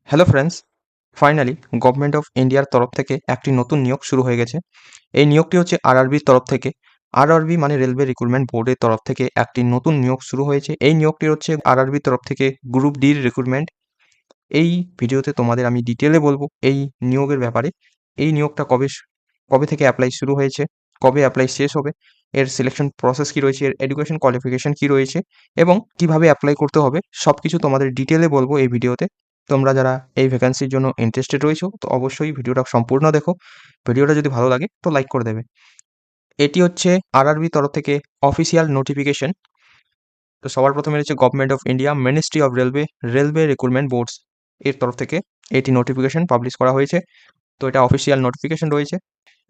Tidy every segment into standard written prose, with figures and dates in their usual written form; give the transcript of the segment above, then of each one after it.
Hello friends, finally government of ইন্ডিয়ার তরফ থেকে একটি নতুন নিয়োগ শুরু হয়ে গেছে। এই নিয়োগটি হচ্ছে আরআরবির তরফ থেকে। আরআরবি মানে রেলওয়ে রিক্রুটমেন্ট বোর্ডের তরফ থেকে একটি নতুন নিয়োগ শুরু হয়েছে। এই নিয়োগটি হচ্ছে আরআরবির তরফ থেকে গ্রুপ ডির রিক্রুটমেন্ট। এই ভিডিওতে তোমাদের আমি ডিটেলে বলবো এই নিয়োগের ব্যাপারে। এই নিয়োগটা কবে থেকে অ্যাপ্লাই শুরু হয়েছে, কবে অ্যাপ্লাই শেষ হবে, এর সিলেকশন প্রসেস কী রয়েছে, এর এডুকেশন কোয়ালিফিকেশন কী রয়েছে এবং কিভাবে অ্যাপ্লাই করতে হবে সবকিছু তোমাদের ডিটেলে বলবো এই ভিডিওতে। তোমরা যারা এই ভ্যাকেন্সির জন্য ইন্টারেস্টেড রয়েছো তো অবশ্যই ভিডিওটা সম্পূর্ণ দেখো। ভিডিওটা যদি ভালো লাগে তো লাইক করে দেবে। এটি হচ্ছে আরআরবি তরফ থেকে অফিসিয়াল নোটিফিকেশন। তো সবার প্রথমে রয়েছে government of India ministry of railway recruitment boards এর তরফ থেকে এটি নোটিফিকেশন পাবলিশ করা হয়েছে। তো এটা অফিসিয়াল নোটিফিকেশন রয়েছে।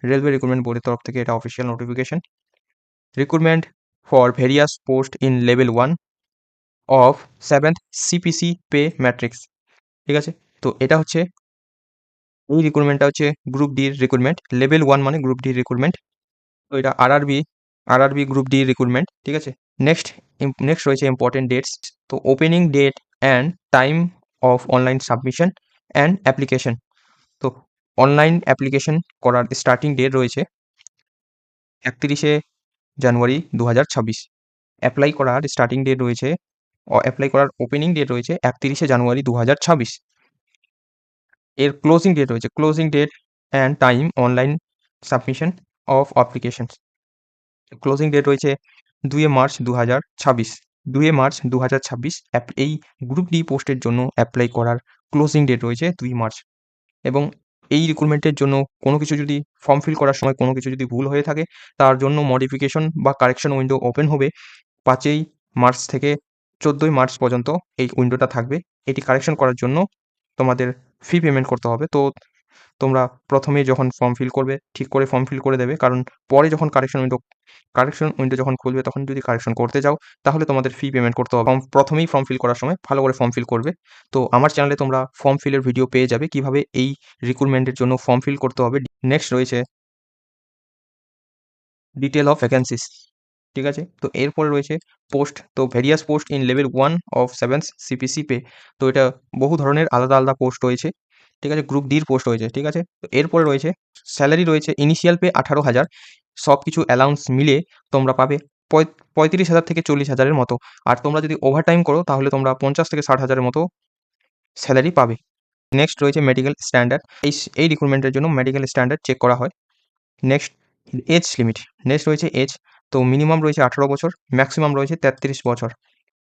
রেলওয়ে রিক্রুটমেন্ট বোর্ডের তরফ থেকে এটা official notification. Recruitment for various post in level 1 of 7th CPC pay matrix. ঠিক আছে, তো এটা হচ্ছে এই রিক্রুটমেন্টটা হচ্ছে গ্রুপ ডির রিক্রুটমেন্ট। লেভেল 1 মানে গ্রুপ ডির রিক্রুটমেন্ট। তো এটা আরআরবি গ্রুপ ডি রিক্রুটমেন্ট। ঠিক আছে, নেক্সট রয়েছে ইম্পর্টেন্ট ডেটস। তো opening date and time of online submission and application. তো অনলাইন অ্যাপ্লিকেশন করার স্টার্টিং ডেট রয়েছে 31শে জানুয়ারি 2026। অ্যাপ্লাই করার স্টার্টিং ডেট রয়েছে অ্যাপ্লাই করার ওপেনিং ডেট রয়েছে 31শে জানুয়ারি 2026। এর closing date and time online submission of applications. Closing date রয়েছে 2 মার্চ 2026। 2 মার্চ 2026 এই গ্রুপ ডি পোস্টের জন্য অ্যাপ্লাই করার ক্লোজিং ডেট রয়েছে 2 মার্চ। এবং এই রিক্রুটমেন্টের জন্য কোনো কিছু যদি ফর্ম ফিল করার সময় কোনো কিছু যদি ভুল হয়ে থাকে তার জন্য মডিফিকেশন বা কারেকশন উইন্ডো ওপেন হবে 5ই মার্চ থেকে 14ই মার্চ পর্যন্ত এই উইন্ডোটা থাকবে। এটি কারেকশন করার জন্য তোমাদের ফি পেমেন্ট করতে হবে। তো তোমরা প্রথমেই যখন ফর্ম ফিল করবে ঠিক করে ফর্ম ফিল করে দেবে, কারণ পরে যখন কারেকশন উইন্ডো যখন খুলবে তখন যদি কারেকশন করতে যাও তাহলে তোমাদের ফি পেমেন্ট করতে হবে। প্রথমেই ফর্ম ফিল করার সময় ভালো করে ফর্ম ফিল করবে। তো আমার চ্যানেলে তোমরা ফর্ম ফিলের ভিডিও পেয়ে যাবে কিভাবে এই রিক্রুটমেন্টের জন্য ফর্ম ফিল করতে হবে। নেক্সট রয়েছে ডিটেল অফ ভ্যাকেন্সিস। ঠিক আছে, তো এরপরে রয়েছে পোস্ট। তো various post in level 1 of 7th CPC pay. তো এটা বহু ধরনের আলাদা আলাদা পোস্ট রয়েছে। ঠিক আছে, গ্রুপ ডির পোস্ট রয়েছে। ঠিক আছে, তো এরপরে রয়েছে স্যালারি রয়েছে ইনিশিয়াল পে 18,000। সব কিছু অ্যালাউন্স মিলে তোমরা পাবে 35,000 থেকে 40,000-এর মতো। আর তোমরা যদি ওভারটাইম করো তাহলে তোমরা 50 থেকে 60,000-এর মতো স্যালারি পাবে। নেক্সট রয়েছে মেডিকেল স্ট্যান্ডার্ড। এই রিক্রুটমেন্টের জন্য মেডিকেল স্ট্যান্ডার্ড চেক করা হয়। Next age limit. নেক্সট রয়েছে এজ। তো মিনিমাম রয়েছে 18 বছর, ম্যাক্সিমাম রয়েছে 33 বছর।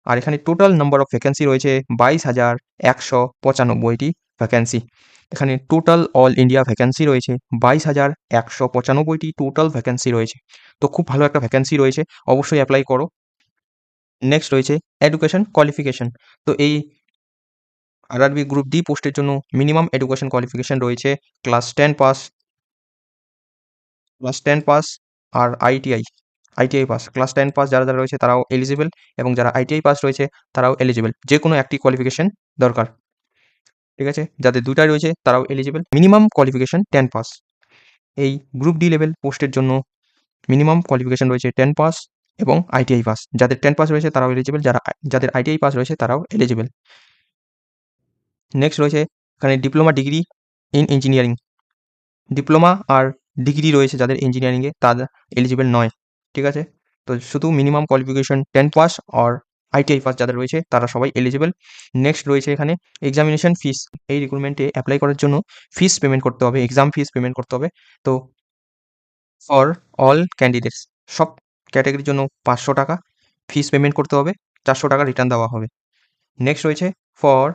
আর এখানে টোটাল নাম্বার অফ ভ্যাকেন্সি রয়েছে 22,195টি ভ্যাকেন্সি। এখানে টোটাল অল ইন্ডিয়া ভ্যাকেন্সি রয়েছে 22,195টি টোটাল ভ্যাকেন্সি রয়েছে। তো খুব ভালো একটা ভ্যাকেন্সি রয়েছে, অবশ্যই অ্যাপ্লাই করো। নেক্সট রয়েছে এডুকেশন কোয়ালিফিকেশন। তো এই আরআরবি গ্রুপ ডি পোস্টের জন্য মিনিমাম এডুকেশন কোয়ালিফিকেশন রয়েছে ক্লাস 10 পাস আর আইটিআই পাস। ক্লাস 10 পাস যারা রয়েছে তারাও এলিজিবল এবং যারা আইটিআই পাস রয়েছে তারাও এলিজিবল। যে কোনো একটি কোয়ালিফিকেশন দরকার। ঠিক আছে, যাদের 2টাই রয়েছে তারাও এলিজিবল। Minimum qualification 10 pass. এই গ্রুপ ডি লেভেল পোস্টের জন্য মিনিমাম কোয়ালিফিকেশন রয়েছে 10 পাস এবং আইটিআই পাস। যাদের 10 পাস রয়েছে তারাও এলিজিবল, যাদের আইটিআই পাস রয়েছে তারাও এলিজিবল। নেক্সট রয়েছে এখানে diploma degree in engineering. Diploma আর ডিগ্রি রয়েছে যাদের ইঞ্জিনিয়ারিংয়ে তারা এলিজিবল নয়। ঠিক আছে, তো শুধু মিনিমাম কোয়ালিফিকেশন 10 পাস আর আইটিআই পাস যাদের রয়েছে তারা সবাই এলিজিবল। নেক্সট রয়েছে এখানে এক্সামিনেশন ফিস। এই রিক্রুটমেন্টে অ্যাপ্লাই করার জন্য ফিস পেমেন্ট করতে হবে, এক্সাম ফিস পেমেন্ট করতে হবে। তো ফর অল ক্যান্ডিডেটস, সব ক্যাটাগরির জন্য 500 টাকা ফিস পেমেন্ট করতে হবে, 400 টাকা রিটার্ন দেওয়া হবে। নেক্সট রয়েছে for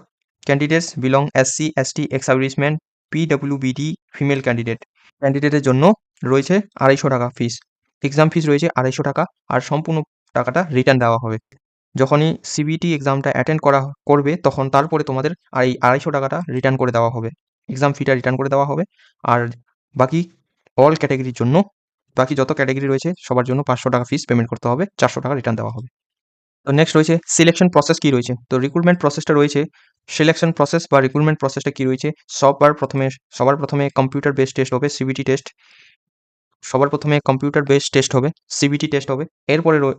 candidates belong SC ST ex serviceman PWBD female ক্যান্ডিডেটের জন্য রয়েছে 250 টাকা ফিস। এক্সাম ফিস রয়েছে 250 টাকা আর সম্পূর্ণ টাকাটা রিটার্ন দেওয়া হবে। যখনই সিবিটি এক্সামটা অ্যাটেন্ড করবে তখন তারপরে তোমাদের এই 250 টাকাটা রিটার্ন করে দেওয়া হবে, এক্সাম ফিটা রিটার্ন করে দেওয়া হবে। আর বাকি অল ক্যাটাগরির জন্য, বাকি যত ক্যাটাগরি রয়েছে সবার জন্য 500 টাকা ফিস পেমেন্ট করতে হবে, 400 টাকা রিটার্ন দেওয়া হবে। তো নেক্সট রয়েছে সিলেকশন প্রসেস কী রয়েছে। তো রিক্রুটমেন্ট প্রসেসটা রয়েছে, সিলেকশন প্রসেস বা রিক্রুটমেন্ট প্রসেসটা কী রয়েছে। সবার প্রথমে কম্পিউটার বেসড টেস্ট হবে, সিবিটি টেস্ট। সবার প্রথমে কম্পিউটার বেসড টেস্ট হবে, সিবিটি টেস্ট হবে।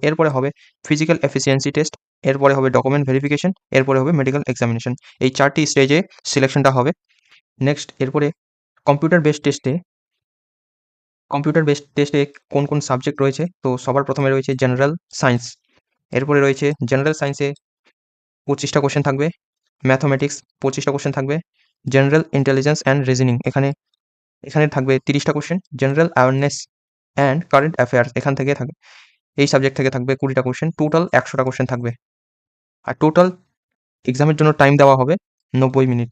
এরপরে হবে ফিজিক্যাল এফিসিয়েন্সি টেস্ট। এরপরে হবে ডকুমেন্ট ভেরিফিকেশন, এরপরে হবে মেডিকেল এক্সামিনেশন। এই 4টি স্টেজে সিলেকশনটা হবে। নেক্সট এরপরে কম্পিউটার বেসড টেস্টে কোন কোন সাবজেক্ট রয়েছে? তো সবার প্রথমে রয়েছে জেনারেল সায়েন্স, এরপরে রয়েছে জেনারেল সায়েন্সে 25টা কোশ্চেন থাকবে, ম্যাথমেটিক্স 25টা কোশ্চেন থাকবে, জেনারেল ইন্টেলিজেন্স অ্যান্ড রিজনিং এখানে থাকবে 30টা কোশ্চেন, general awareness and current affairs এখান থেকে থাকবে, এই সাবজেক্ট থেকে থাকবে 20টা কোশ্চেন, টোটাল 100টা কোশ্চেন থাকবে। আর টোটাল এক্সামের জন্য টাইম দেওয়া হবে 90 মিনিট।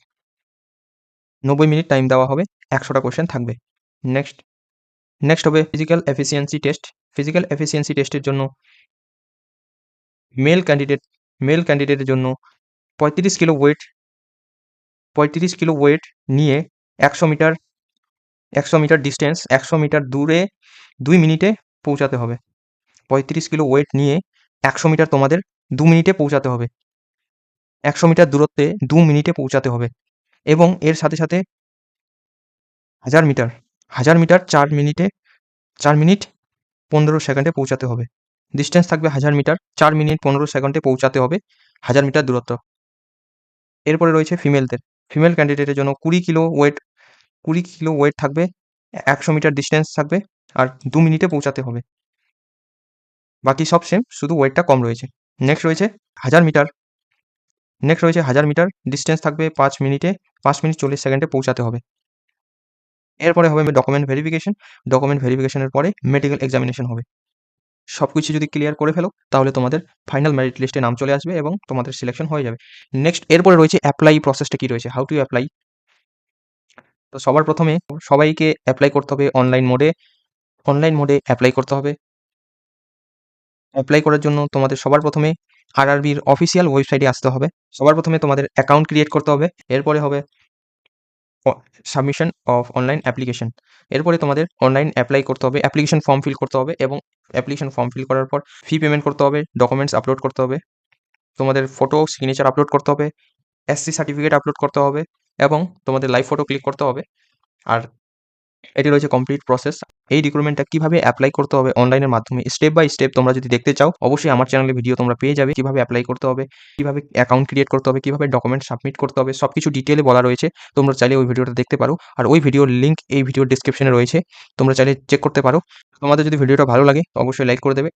90 মিনিট টাইম দেওয়া হবে, 100টা কোশ্চেন থাকবে। নেক্সট হবে physical efficiency test. Physical efficiency টেস্টের জন্য মেল ক্যান্ডিডেটের জন্য 35 কিলো ওয়েট নিয়ে 100 মিটার ডিস্টেন্স 100 মিটার দূরে 2 মিনিটে পৌঁছাতে হবে। 35 কিলো ওয়েট নিয়ে 100 মিটার তোমাদের 2 মিনিটে পৌঁছাতে হবে। 100 মিটার দূরত্বে 2 মিনিটে পৌঁছাতে হবে এবং এর সাথে 1000 মিটার 4 মিনিট 15 সেকেন্ডে পৌঁছাতে হবে। ডিস্টেন্স থাকবে 1000 মিটার, 4 মিনিট 15 সেকেন্ডে পৌঁছাতে হবে 1000 মিটার দূরত্ব। এরপরে রয়েছে ফিমেল ক্যান্ডিডেটের জন্য 20 কিলো ওয়েট থাকবে, 100 মিটার ডিস্টেন্স থাকবে আর 2 মিনিটে পৌঁছাতে হবে। বাকি সব সেম, শুধু ওয়েটটা কম রয়েছে। নেক্সট রয়েছে 1000 মিটার ডিস্টেন্স থাকবে 5 মিনিট 40 সেকেন্ডে পৌঁছাতে হবে। এরপরে হবে ডকুমেন্ট ভেরিফিকেশনের পরে মেডিকেল এক্সামিনেশন হবে। সব কিছু যদি ক্লিয়ার করে ফেলো তাহলে তোমাদের ফাইনাল মেরিট লিস্টে নাম চলে আসবে এবং তোমাদের সিলেকশন হয়ে যাবে। নেক্সট এরপরে রয়েছে অ্যাপ্লাই প্রসেসটা কী রয়েছে, হাউ টু অ্যাপ্লাই। তো সবার প্রথমে সবাইকে অ্যাপ্লাই করতে হবে অনলাইন মোডে অ্যাপ্লাই করতে হবে। অ্যাপ্লাই করার জন্য তোমাদের সবার প্রথমে আরআরবির অফিসিয়াল ওয়েবসাইটে আসতে হবে। সবার প্রথমে তোমাদের অ্যাকাউন্ট ক্রিয়েট করতে হবে, এরপরে হবে সাবমিশন অফ অনলাইন অ্যাপ্লিকেশন। এরপরে তোমাদের অনলাইন অ্যাপ্লাই করতে হবে, অ্যাপ্লিকেশন ফর্ম ফিল করতে হবে এবং অ্যাপ্লিকেশন ফর্ম ফিল করার পর ফি পেমেন্ট করতে হবে, ডকুমেন্টস আপলোড করতে হবে, তোমাদের ফটো সিগনেচার আপলোড করতে হবে, এসসি সার্টিফিকেট আপলোড করতে হবে এবং তোমাদের লাইভ ফটো ক্লিক করতে হবে। আর এটি রয়েছে কমপ্লিট প্রসেস। এই রিক্রুটমেন্টটা কীভাবে অ্যাপ্লাই করতে হবে অনলাইনের মাধ্যমে স্টেপ বাই স্টেপ তোমরা যদি দেখতে চাও অবশ্যই আমার চ্যানেলে ভিডিও তোমরা পেয়ে যাবে, কীভাবে অ্যাপ্লাই করতে হবে, কীভাবে অ্যাকাউন্ট ক্রিয়েট করতে হবে, কীভাবে ডকুমেন্ট সাবমিট করতে হবে, সব কিছু ডিটেলে বলা রয়েছে। তোমরা চাইলে ওই ভিডিওটা দেখতে পারো আর ওই ভিডিওর লিঙ্ক এই ভিডিওর ডিসক্রিপশনে রয়েছে, তোমরা চাইলে চেক করতে পারো। তোমাদের যদি ভিডিওটা ভালো লাগে অবশ্যই লাইক করে দেবে।